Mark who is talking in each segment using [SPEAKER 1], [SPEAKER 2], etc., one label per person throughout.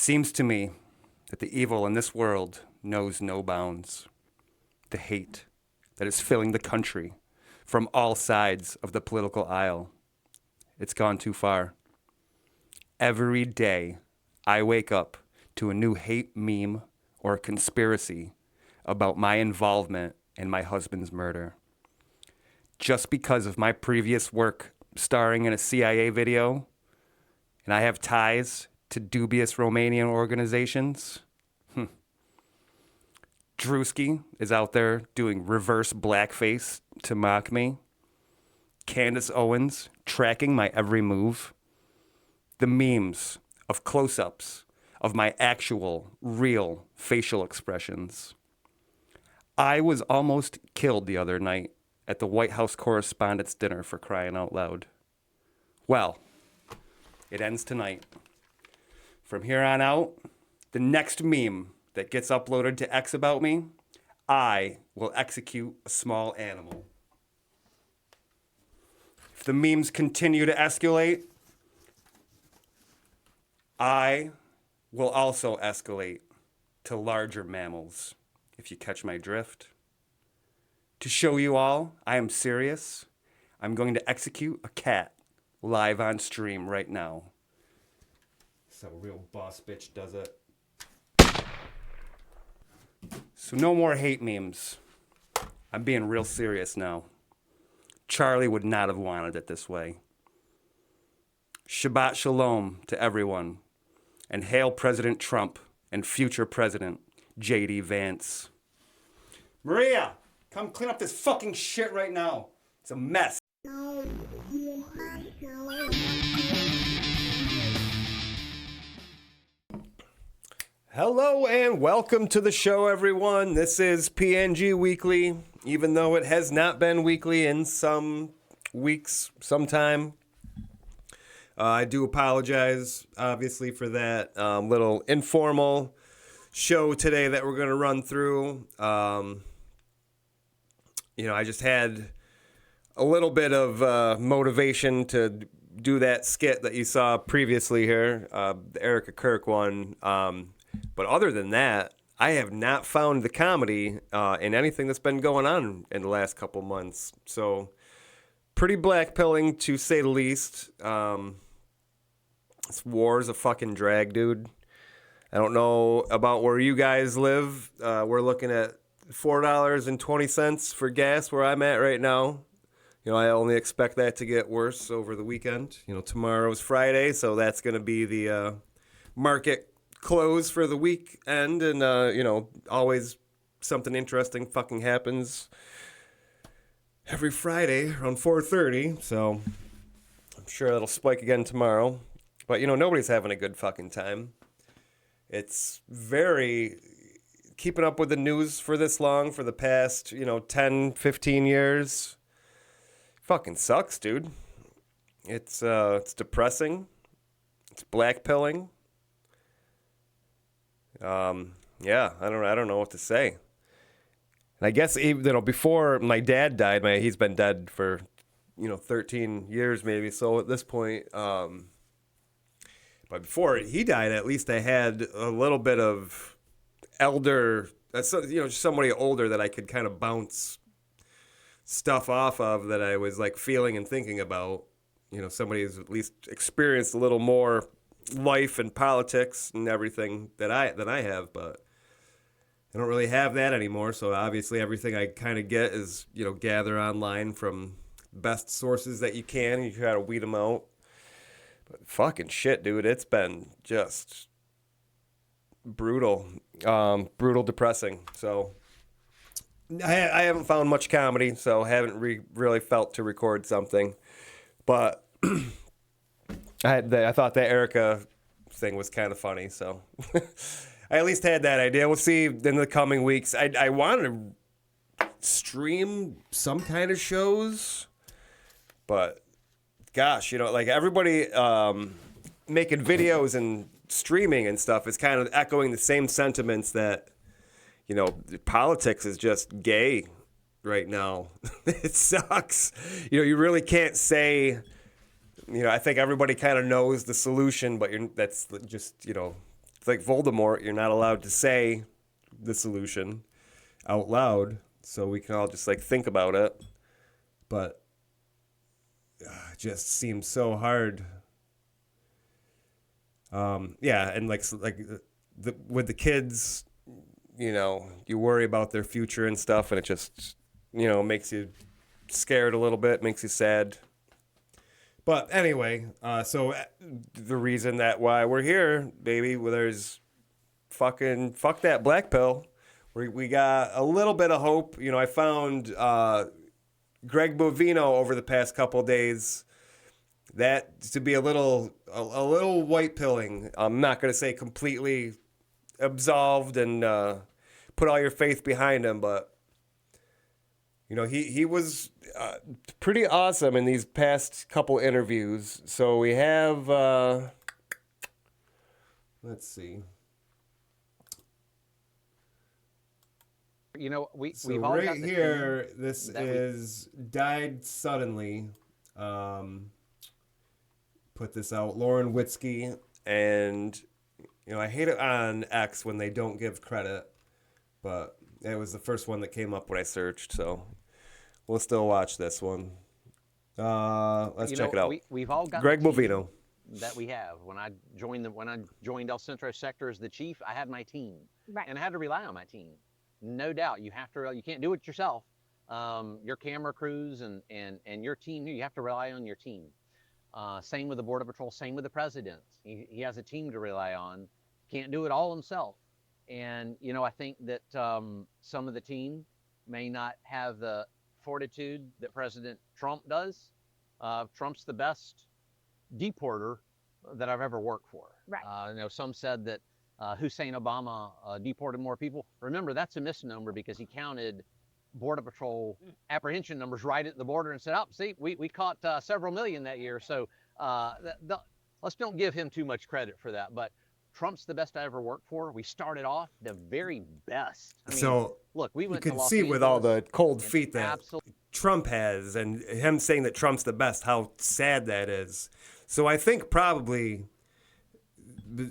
[SPEAKER 1] seems to me that the evil in this world knows no bounds. The hate that is filling the country from all sides of the political aisle. It's gone too far. Every day, I wake up to a new hate meme or a conspiracy about my involvement in my husband's murder. Just because of my previous work starring in a CIA video, and I have ties to dubious Romanian organizations, Drewski is out there doing reverse blackface to mock me. Candace Owens tracking my every move. The memes of close-ups of my actual, real facial expressions. I was almost killed the other night at the White House Correspondents' Dinner, for crying out loud. Well, it ends tonight. From here on out, the next meme that gets uploaded to X about me, I will execute a small animal. If the memes continue to escalate, I will also escalate to larger mammals, if you catch my drift. To show you all I am serious, I'm going to execute a cat live on stream right now. So a real boss bitch does it. So no more hate memes. I'm being real serious now. Charlie would not have wanted it this way. Shabbat shalom to everyone. And hail President Trump and future President J.D. Vance. Maria, come clean up this fucking shit right now. It's a mess. Hello and welcome to the show, everyone. This is PNG Weekly, even though it has not been weekly in some weeks, sometime. I do apologize, obviously, for that little informal show today that we're going to run through. I just had a little bit of motivation to do that skit that you saw previously here, the Erika Kirk one. But other than that, I have not found the comedy in anything that's been going on in the last couple months. So, pretty blackpilling, to say the least. This war's a fucking drag, dude. I don't know about where you guys live. We're looking at $4.20 for gas where I'm at right now. I only expect that to get worse over the weekend. Tomorrow's Friday, so that's going to be the market close for the weekend, and always something interesting fucking happens every Friday around 4:30, so I'm sure it'll spike again tomorrow. But nobody's having a good fucking time. It's very keeping up with the news for this long, for the past 10, 15 years. Fucking sucks, dude. It's depressing. It's blackpilling. Yeah, I don't know what to say. And I guess even before my dad died, he's been dead for 13 years maybe. So at this point, but before he died, at least I had a little bit of elder, just somebody older that I could kind of bounce stuff off of that I was like feeling and thinking about. Somebody who's at least experienced a little more life and politics and everything that I have, but I don't really have that anymore. So obviously everything I kind of get is gather online from best sources that you can, and you try to weed them out. But fucking shit, dude, it's been just brutal, depressing. So I haven't found much comedy, so haven't really felt to record something, but I thought that Erika thing was kind of funny, so I at least had that idea. We'll see in the coming weeks. I want to stream some kind of shows, but gosh, like everybody making videos and streaming and stuff is kind of echoing the same sentiments that, politics is just gay right now. It sucks. You really can't say... I think everybody kind of knows the solution, but that's just, it's like Voldemort. You're not allowed to say the solution out loud, so we can all just like think about it. But it just seems so hard. Yeah, and like with the kids, you worry about their future and stuff, and it just makes you scared a little bit, makes you sad. But anyway, so the reason that why we're here, baby, there's fuck that black pill. We got a little bit of hope. I found Greg Bovino over the past couple of days. That to be a little white pilling. I'm not gonna say completely absolved and put all your faith behind him, but he was pretty awesome in these past couple interviews. So we have let's see.
[SPEAKER 2] We've all
[SPEAKER 1] right
[SPEAKER 2] got
[SPEAKER 1] here. This is died suddenly. Put this out, Lauren Witzke, and I hate it on X when they don't give credit, but it was the first one that came up when I searched, so we'll still watch this one. Let's check it out.
[SPEAKER 2] We've all got
[SPEAKER 1] Greg Bovino.
[SPEAKER 2] That we have. When I joined El Centro sector as the chief, I had my team,
[SPEAKER 3] right,
[SPEAKER 2] and I had to rely on my team. No doubt, you can't do it yourself. Your camera crews and your team, you have to rely on your team. Same with the Border Patrol, same with the president. He has a team to rely on. Can't do it all himself. And, I think that some of the team may not have the fortitude that President Trump does. Trump's the best deporter that I've ever worked for.
[SPEAKER 3] Right.
[SPEAKER 2] Some said that Hussein Obama deported more people. Remember, that's a misnomer because he counted Border Patrol apprehension numbers right at the border and said, oh, see, we caught several million that year. So let's don't give him too much credit for that. But Trump's the best I ever worked for. We started off the very best.
[SPEAKER 1] So
[SPEAKER 2] look, we went
[SPEAKER 1] you
[SPEAKER 2] to
[SPEAKER 1] can
[SPEAKER 2] Los
[SPEAKER 1] see
[SPEAKER 2] Angeles
[SPEAKER 1] with all the cold feet that
[SPEAKER 2] absolutely
[SPEAKER 1] Trump has, and him saying that Trump's the best, how sad that is. So I think probably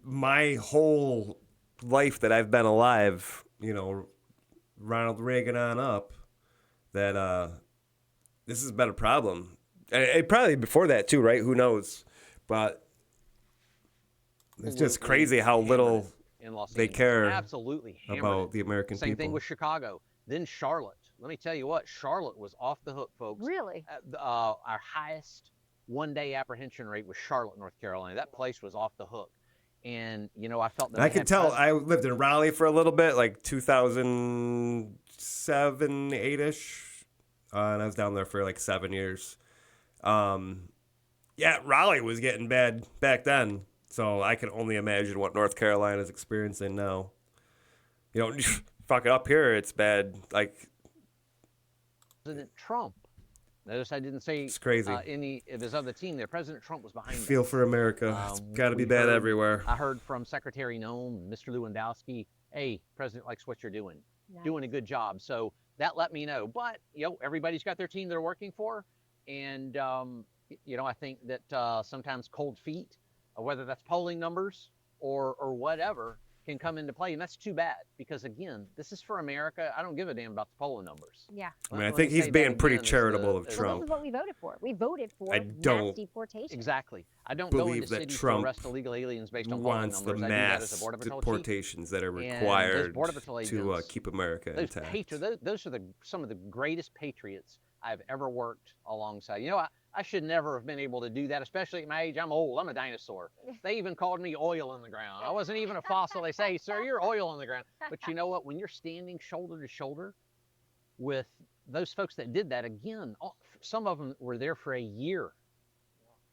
[SPEAKER 1] my whole life that I've been alive, Ronald Reagan on up, that this has been a problem. And probably before that too, right? Who knows? But it's just crazy how little
[SPEAKER 2] in Los
[SPEAKER 1] they
[SPEAKER 2] Angeles.
[SPEAKER 1] care
[SPEAKER 2] Absolutely
[SPEAKER 1] about the American
[SPEAKER 2] Same
[SPEAKER 1] people.
[SPEAKER 2] thing with Chicago. Then Charlotte. Let me tell you what, Charlotte was off the hook, folks.
[SPEAKER 3] Really?
[SPEAKER 2] Our highest one-day apprehension rate was Charlotte, North Carolina. That place was off the hook. And, I felt that
[SPEAKER 1] I could tell. I lived in Raleigh for a little bit, like 2007, 8-ish. And I was down there for like 7 years. Yeah, Raleigh was getting bad back then. So I can only imagine what North Carolina is experiencing now. Fuck it, up here, it's bad. Like
[SPEAKER 2] President Trump. Notice I didn't say
[SPEAKER 1] it's crazy.
[SPEAKER 2] Any of his other team there. President Trump was behind
[SPEAKER 1] Feel
[SPEAKER 2] us.
[SPEAKER 1] for America. It's got to be bad everywhere.
[SPEAKER 2] I heard from Secretary Noem, Mr. Lewandowski, hey, President likes what you're doing.
[SPEAKER 3] Nice.
[SPEAKER 2] Doing a good job. So that let me know. But, everybody's got their team they're working for. And, I think that sometimes cold feet, whether that's polling numbers or whatever, can come into play. And that's too bad because, again, this is for America. I don't give a damn about the polling numbers.
[SPEAKER 3] Yeah.
[SPEAKER 1] I think he's being pretty charitable of Trump.
[SPEAKER 3] This is what we voted for. We voted for
[SPEAKER 1] I don't
[SPEAKER 3] mass deportation.
[SPEAKER 2] Exactly. I don't go into cities
[SPEAKER 1] Trump
[SPEAKER 2] to arrest illegal aliens based on polling
[SPEAKER 1] wants
[SPEAKER 2] numbers.
[SPEAKER 1] the
[SPEAKER 2] I do that as
[SPEAKER 1] mass
[SPEAKER 2] a Border Patrol
[SPEAKER 1] deportations
[SPEAKER 2] chief.
[SPEAKER 1] that are
[SPEAKER 2] And
[SPEAKER 1] required
[SPEAKER 2] those Border Patrol
[SPEAKER 1] to
[SPEAKER 2] agents,
[SPEAKER 1] keep America intact.
[SPEAKER 2] Those are some of the greatest patriots I've ever worked alongside. I should never have been able to do that, especially at my age. I'm old. I'm a dinosaur. They even called me oil in the ground. I wasn't even a fossil. They say, sir, you're oil in the ground. But you know what? When you're standing shoulder to shoulder with those folks that did that, again, some of them were there for a year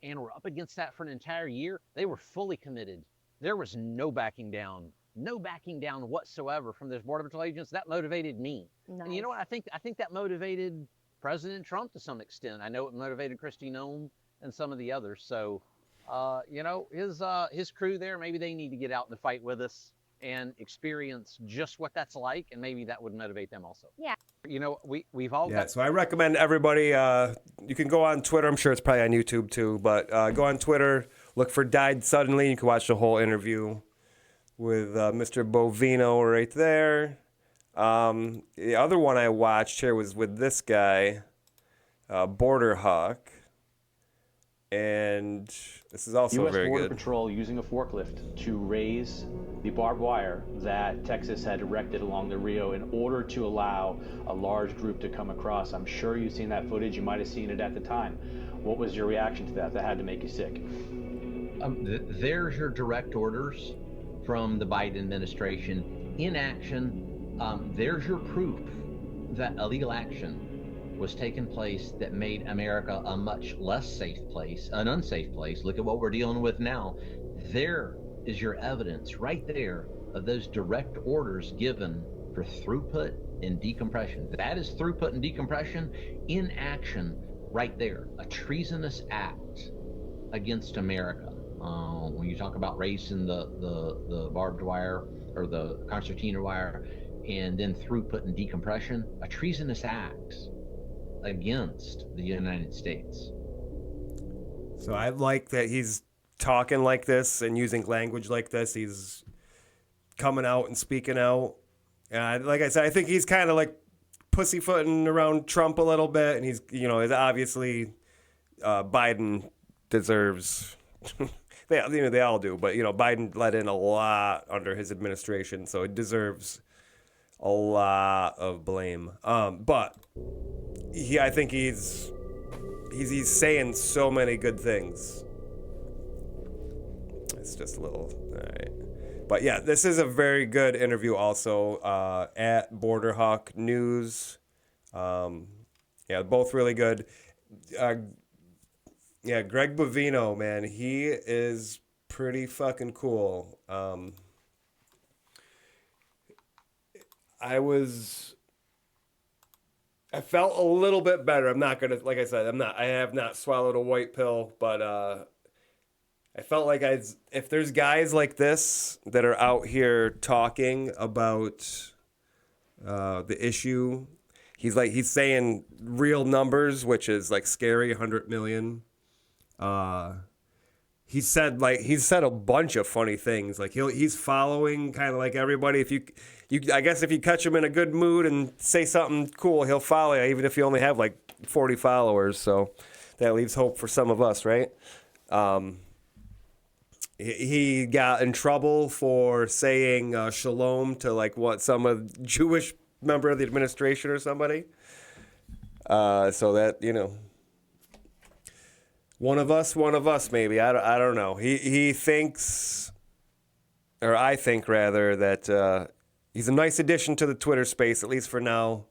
[SPEAKER 2] and were up against that for an entire year. They were fully committed. There was no backing down whatsoever from those Border Patrol agents. That motivated me.
[SPEAKER 3] Nice.
[SPEAKER 2] And you know what? I think that motivated President Trump to some extent. I know it motivated Kristi Noem and some of the others. So, his crew there, maybe they need to get out in the fight with us and experience just what that's like, and maybe that would motivate them also.
[SPEAKER 3] Yeah.
[SPEAKER 2] We've all got.
[SPEAKER 1] So I recommend everybody. You can go on Twitter. I'm sure it's probably on YouTube too, but go on Twitter. Look for "Died Suddenly." You can watch the whole interview. with Mr. Bovino right there. The other one I watched here was with this guy, Border Hawk. And this is also
[SPEAKER 4] U.S.
[SPEAKER 1] very
[SPEAKER 4] Border
[SPEAKER 1] good.
[SPEAKER 4] Patrol using a forklift to raise the barbed wire that Texas had erected along the Rio in order to allow a large group to come across. I'm sure you've seen that footage. You might have seen it at the time. What was your reaction to that? That had to make you sick.
[SPEAKER 2] There's your direct orders from the Biden administration in action. There's your proof that illegal action was taking place that made America a much less safe place, an unsafe place. Look at what we're dealing with now. There is your evidence right there of those direct orders given for throughput and decompression. That is throughput and decompression in action right there. A treasonous act against America. When you talk about raising the barbed wire or the concertina wire and then throughput and decompression, a treasonous act against the United States.
[SPEAKER 1] So I like that he's talking like this and using language like this. He's coming out and speaking out. And like I said, I think he's kind of like pussyfooting around Trump a little bit. And he's, obviously Biden deserves, they all do. But, Biden let in a lot under his administration. So it deserves a lot of blame. But I think he's saying so many good things. It's just a little, all right. But yeah, this is a very good interview also at Border Hawk News. Yeah, both really good. Yeah, Greg Bovino, man, he is pretty fucking cool. I felt a little bit better. I'm not gonna, like I said, I have not swallowed a white pill, but I felt like if there's guys like this that are out here talking about the issue, he's saying real numbers, which is like scary, 100 million. He said a bunch of funny things. Like he's following kind of like everybody. If you I guess if you catch him in a good mood and say something cool, he'll follow you, even if you only have like 40 followers. So that leaves hope for some of us, right? He got in trouble for saying shalom to like some Jewish member of the administration or somebody. So that, one of us maybe. I don't know. He thinks, or I think rather, that he's a nice addition to the Twitter space, at least for now.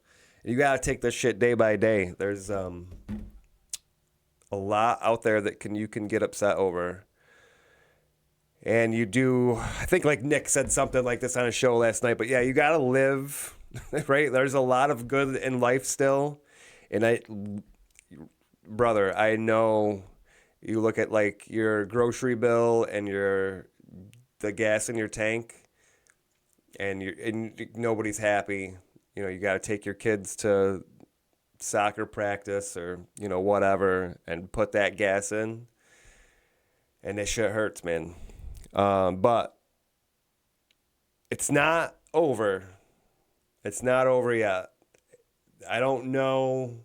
[SPEAKER 1] You got to take this shit day by day. There's a lot out there that you can get upset over. And you do, I think like Nick said something like this on a show last night, but yeah, you got to live, right? There's a lot of good in life still. And brother, I know you look at like your grocery bill and the gas in your tank, and nobody's happy. You got to take your kids to soccer practice or whatever, and put that gas in, and that shit hurts, man. But it's not over. It's not over yet. I don't know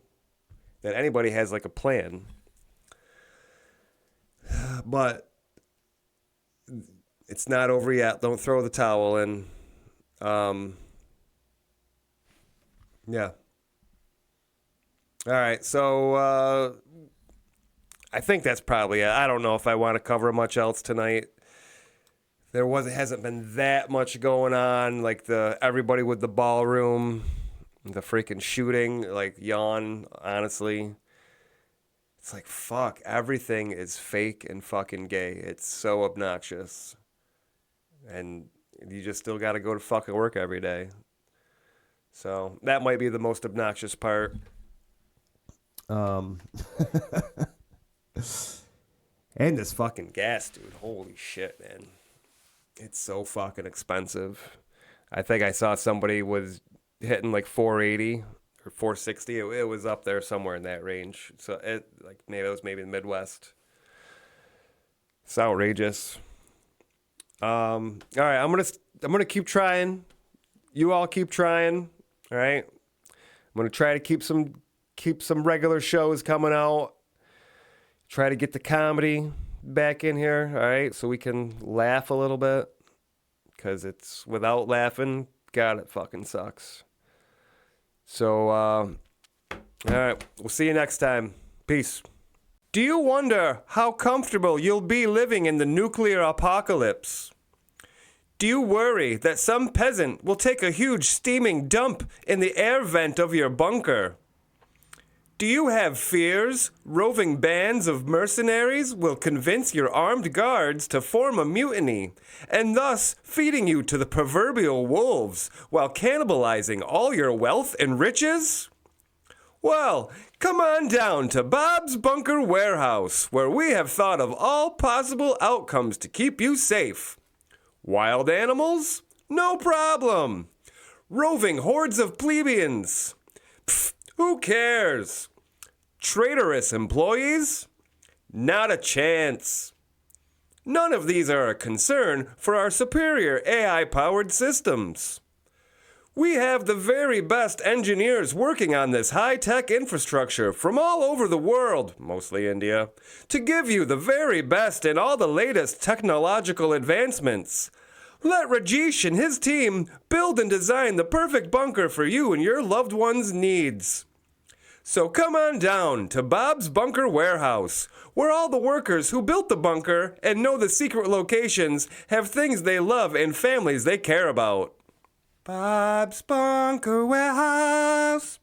[SPEAKER 1] that anybody has like a plan. But it's not over yet. Don't throw the towel in. Yeah. All right. So I think that's probably it. I don't know if I want to cover much else tonight. Hasn't been that much going on, like everybody with the ballroom, the freaking shooting, like yawn, honestly. It's like, fuck, everything is fake and fucking gay. It's so obnoxious. And you just still got to go to fucking work every day. So that might be the most obnoxious part. And this fucking gas, dude. Holy shit, man. It's so fucking expensive. I think I saw somebody was hitting like 480 or 460. It was up there somewhere in that range. So maybe the Midwest. It's outrageous. All right, I'm gonna keep trying. You all keep trying. All right. I'm gonna try to keep some regular shows coming out. Try to get the comedy back in here. All right, so we can laugh a little bit. Because it's without laughing, God, it fucking sucks. So, all right, we'll see you next time. Peace. Do you wonder how comfortable you'll be living in the nuclear apocalypse? Do you worry that some peasant will take a huge steaming dump in the air vent of your bunker? Do you have fears roving bands of mercenaries will convince your armed guards to form a mutiny, and thus feeding you to the proverbial wolves while cannibalizing all your wealth and riches? Well, come on down to Bob's Bunker Warehouse, where we have thought of all possible outcomes to keep you safe. Wild animals? No problem. Roving hordes of plebeians? Pfft, who cares? Traitorous employees? Not a chance. None of these are a concern for our superior AI-powered systems. We have the very best engineers working on this high-tech infrastructure from all over the world, mostly India, to give you the very best in all the latest technological advancements. Let Rajesh and his team build and design the perfect bunker for you and your loved ones' needs. So come on down to Bob's Bunker Warehouse, where all the workers who built the bunker and know the secret locations have things they love and families they care about. Bob's Bunker Warehouse.